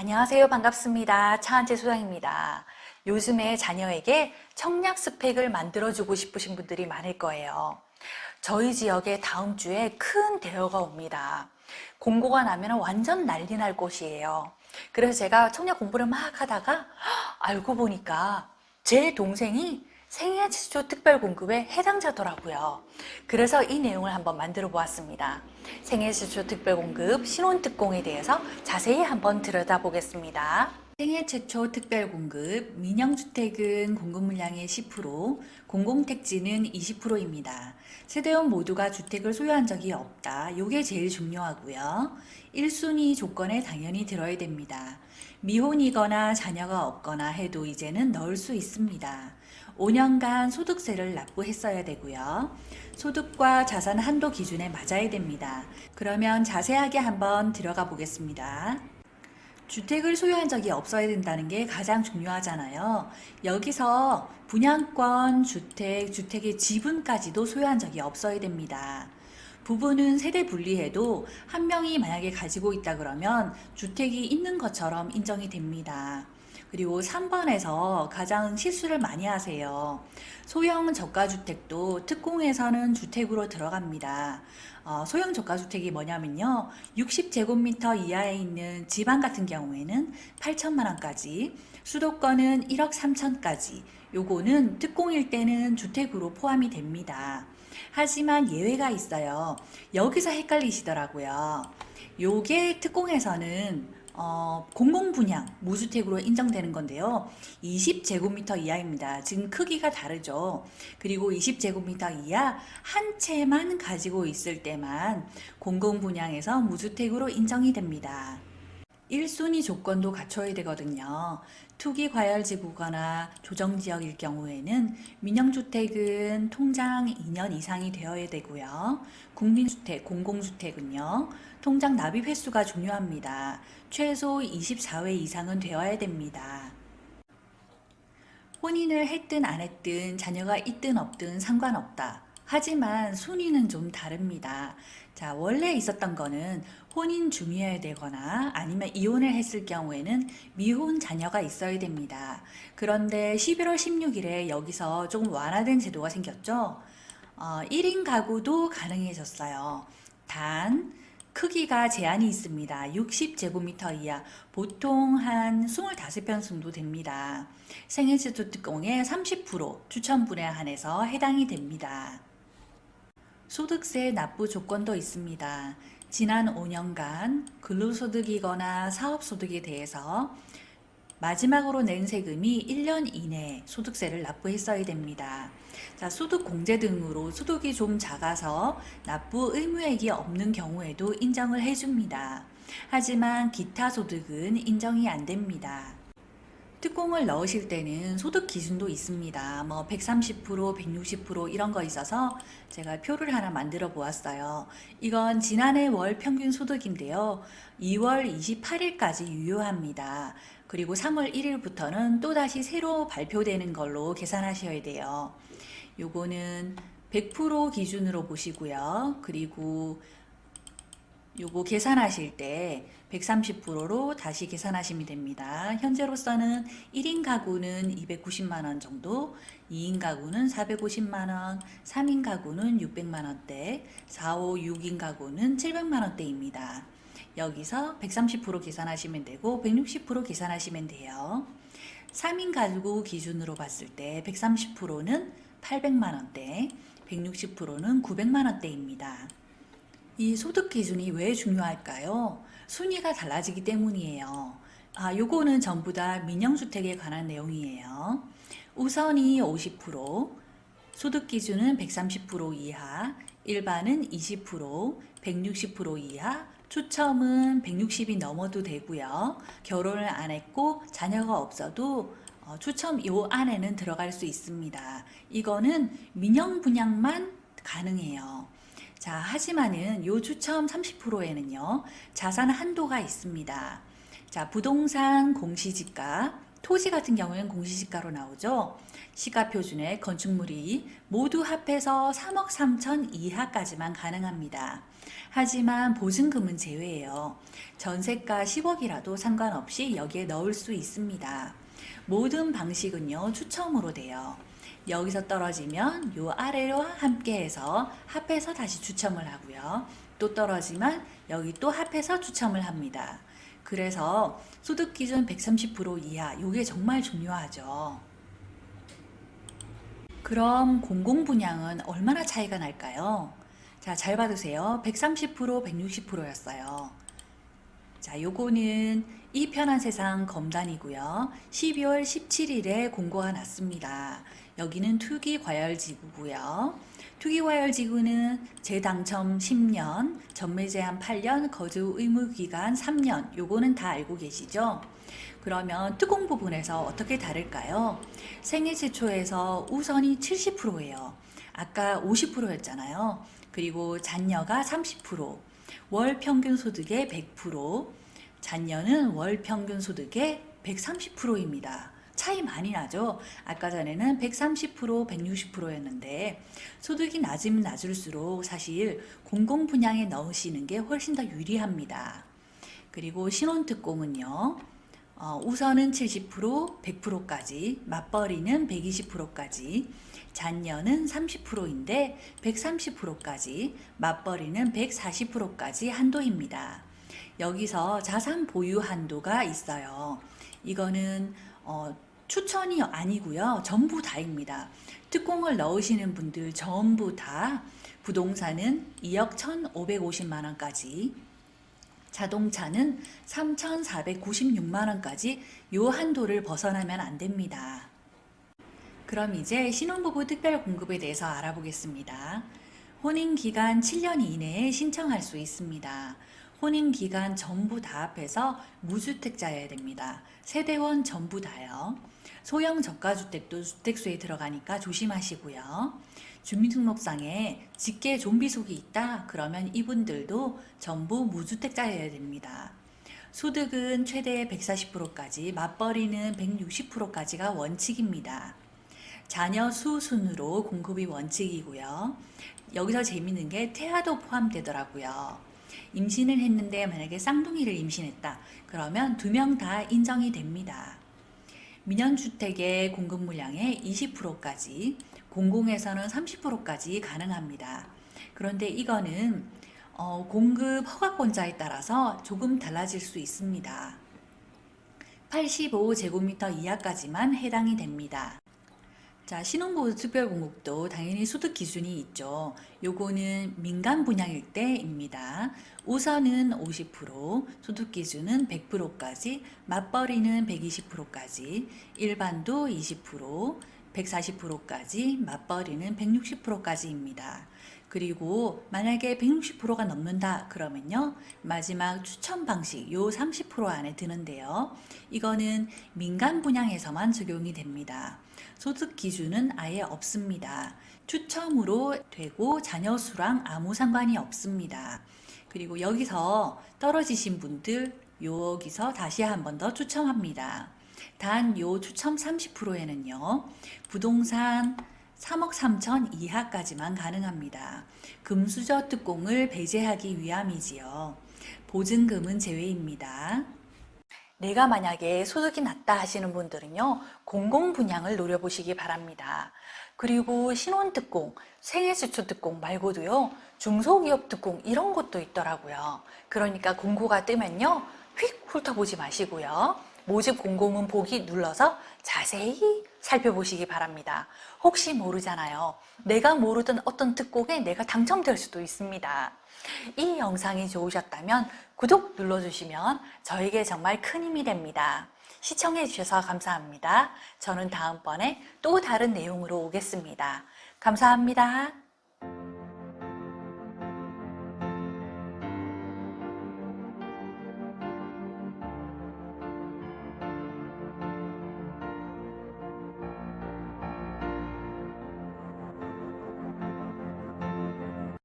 안녕하세요. 반갑습니다. 차한채 소장입니다. 요즘에 자녀에게 청약 스펙을 만들어주고 싶으신 분들이 많을 거예요. 저희 지역에 다음 주에 큰 대여가 옵니다. 공고가 나면 완전 난리 날 곳이에요. 그래서 제가 청약 공부를 막 하다가 알고 보니까 제 동생이 생애 최초 특별 공급에 해당자더라고요. 그래서 이 내용을 한번 만들어 보았습니다. 생애 최초 특별 공급 신혼 특공에 대해서 자세히 한번 들여다보겠습니다. 생애 최초 특별 공급 민영주택은 공급 물량의 10%, 공공택지는 20%입니다. 세대원 모두가 주택을 소유한 적이 없다. 요게 제일 중요하고요. 1순위 조건에 당연히 들어야 됩니다. 미혼이거나 자녀가 없거나 해도 이제는 넣을 수 있습니다. 5년간 소득세를 납부했어야 되고요. 소득과 자산 한도 기준에 맞아야 됩니다. 그러면 자세하게 한번 들어가 보겠습니다. 주택을 소유한 적이 없어야 된다는 게 가장 중요하잖아요. 여기서 분양권, 주택의 지분까지도 소유한 적이 없어야 됩니다. 부부는 세대 분리해도 한 명이 만약에 가지고 있다 그러면 주택이 있는 것처럼 인정이 됩니다. 그리고 3번에서 가장 실수를 많이 하세요. 소형 저가주택도 특공에서는 주택으로 들어갑니다. 소형 저가주택이 뭐냐면요. 60제곱미터 이하에 있는 지방 같은 경우에는 8천만 원까지, 수도권은 1억 3천까지, 요거는 특공일 때는 주택으로 포함이 됩니다. 하지만 예외가 있어요. 여기서 헷갈리시더라고요. 요게 특공에서는 공공분양 무주택으로 인정되는 건데요. 20제곱미터 이하입니다. 지금 크기가 다르죠. 그리고 20제곱미터 이하 한 채만 가지고 있을 때만 공공분양에서 무주택으로 인정이 됩니다. 1순위 조건도 갖춰야 되거든요. 투기 과열지구거나 조정지역일 경우에는 민영주택은 통장 2년 이상이 되어야 되고요. 국민주택, 공공주택은요. 통장 납입 횟수가 중요합니다. 최소 24회 이상은 되어야 됩니다. 혼인을 했든 안 했든 자녀가 있든 없든 상관없다. 하지만 순위는 좀 다릅니다. 자, 원래 있었던 거는 혼인 중이어야 되거나 아니면 이혼을 했을 경우에는 미혼 자녀가 있어야 됩니다. 그런데 11월 16일에 여기서 조금 완화된 제도가 생겼죠. 1인 가구도 가능해졌어요. 단 크기가 제한이 있습니다. 60제곱미터 이하, 보통 한 25편 정도 됩니다. 생애지도 특공의 30% 추천분에 한해서 해당이 됩니다. 소득세 납부 조건도 있습니다. 지난 5년간 근로소득이거나 사업소득에 대해서 마지막으로 낸 세금이 1년 이내에 소득세를 납부했어야 됩니다. 자, 소득공제 등으로 소득이 좀 작아서 납부 의무액이 없는 경우에도 인정을 해줍니다. 하지만 기타 소득은 인정이 안 됩니다. 특공을 넣으실 때는 소득 기준도 있습니다. 130%, 160% 이런 거 있어서 제가 표를 하나 만들어 보았어요. 이건 지난해 월 평균 소득인데요. 2월 28일까지 유효합니다. 그리고 3월 1일부터는 또다시 새로 발표되는 걸로 계산하셔야 돼요. 요거는 100% 기준으로 보시고요. 그리고 요거 계산하실 때 130%로 다시 계산하시면 됩니다. 현재로서는 1인 가구는 290만원 정도, 2인 가구는 450만원, 3인 가구는 600만원대, 4, 5, 6인 가구는 700만원대입니다. 여기서 130% 계산하시면 되고 160% 계산하시면 돼요. 3인 가구 기준으로 봤을 때 130%는 800만원대, 160%는 900만원대입니다. 이 소득 기준이 왜 중요할까요? 순위가 달라지기 때문이에요. 요거는 전부 다 민영주택에 관한 내용이에요. 우선이 50%, 소득 기준은 130% 이하, 일반은 20%, 160% 이하, 추첨은 160이 넘어도 되고요. 결혼을 안 했고 자녀가 없어도 추첨 요 안에는 들어갈 수 있습니다. 이거는 민영 분양만 가능해요. 자, 하지만은 요 추첨 30%에는요, 자산 한도가 있습니다. 자, 부동산 공시지가, 토지 같은 경우에는 공시지가로 나오죠. 시가표준의 건축물이 모두 합해서 3억 3천 이하까지만 가능합니다. 하지만 보증금은 제외예요. 전세가 10억이라도 상관없이 여기에 넣을 수 있습니다. 모든 방식은요, 추첨으로 돼요. 여기서 떨어지면 요 아래로 함께해서 합해서 다시 추첨을 하고요. 또 떨어지면 여기 또 합해서 추첨을 합니다. 그래서 소득기준 130% 이하, 요게 정말 중요하죠. 그럼 공공분양은 얼마나 차이가 날까요? 자, 잘 봐두세요. 130%, 160%였어요. 자, 요거는 이 편한 세상 검단이고요. 12월 17일에 공고가 났습니다. 여기는 투기과열지구고요. 투기과열지구는 재당첨 10년, 전매제한 8년, 거주 의무기간 3년. 요거는 다 알고 계시죠? 그러면 특공 부분에서 어떻게 다를까요? 생애 최초에서 우선이 70%예요. 아까 50%였잖아요. 그리고 잔여가 30%, 월 평균 소득의 100%, 잔여는 월 평균 소득의 130%입니다. 차이 많이 나죠? 아까 전에는 130%, 160%였는데 소득이 낮으면 낮을수록 사실 공공분양에 넣으시는 게 훨씬 더 유리합니다. 그리고 신혼특공은요. 우선은 70%, 100%까지, 맞벌이는 120%까지, 잔여는 30%인데 130%까지, 맞벌이는 140%까지 한도입니다. 여기서 자산 보유 한도가 있어요. 이거는 추천이 아니고요. 전부 다입니다. 특공을 넣으시는 분들 전부 다 부동산은 2억 1,550만 원까지, 자동차는 3,496만 원까지 요 한도를 벗어나면 안 됩니다. 그럼 이제 신혼부부 특별공급에 대해서 알아보겠습니다. 혼인기간 7년 이내에 신청할 수 있습니다. 혼인기간 전부 다 합해서 무주택자여야 됩니다. 세대원 전부 다요. 소형 저가주택도 주택수에 들어가니까 조심하시고요. 주민등록상에 직계 좀비속이 있다 그러면 이분들도 전부 무주택자여야 됩니다. 소득은 최대 140%까지, 맞벌이는 160%까지가 원칙입니다. 자녀 수 순으로 공급이 원칙이고요. 여기서 재밌는 게 태아도 포함되더라고요. 임신을 했는데 만약에 쌍둥이를 임신했다 그러면 2명 다 인정이 됩니다. 민연주택의 공급 물량의 20%까지, 공공에서는 30%까지 가능합니다. 그런데 이거는 공급 허가권자에 따라서 조금 달라질 수 있습니다. 85제곱미터 이하까지만 해당이 됩니다. 자, 신혼부부 특별공급도 당연히 소득 기준이 있죠. 요거는 민간 분양일 때입니다. 우선은 50%, 소득 기준은 100%까지, 맞벌이는 120%까지, 일반도 20%, 140%까지, 맞벌이는 160%까지입니다. 그리고 만약에 160%가 넘는다 그러면요, 마지막 추천 방식 요 30% 안에 드는데요. 이거는 민간 분양에서만 적용이 됩니다. 소득 기준은 아예 없습니다. 추첨으로 되고 자녀 수랑 아무 상관이 없습니다. 그리고 여기서 떨어지신 분들 여기서 다시 한 번 더 추첨합니다. 단 요 추첨 30%에는요. 부동산 3억 3천 이하까지만 가능합니다. 금수저 특공을 배제하기 위함이지요. 보증금은 제외입니다. 내가 만약에 소득이 낮다 하시는 분들은요, 공공분양을 노려보시기 바랍니다. 그리고 신혼특공, 생애수초특공 말고도요, 중소기업특공 이런 것도 있더라고요. 그러니까 공고가 뜨면요, 휙 훑어보지 마시고요. 모집 공고문 보기 눌러서 자세히 살펴보시기 바랍니다. 혹시 모르잖아요. 내가 모르던 어떤 특공에 내가 당첨될 수도 있습니다. 이 영상이 좋으셨다면 구독 눌러주시면 저에게 정말 큰 힘이 됩니다. 시청해 주셔서 감사합니다. 저는 다음번에 또 다른 내용으로 오겠습니다. 감사합니다.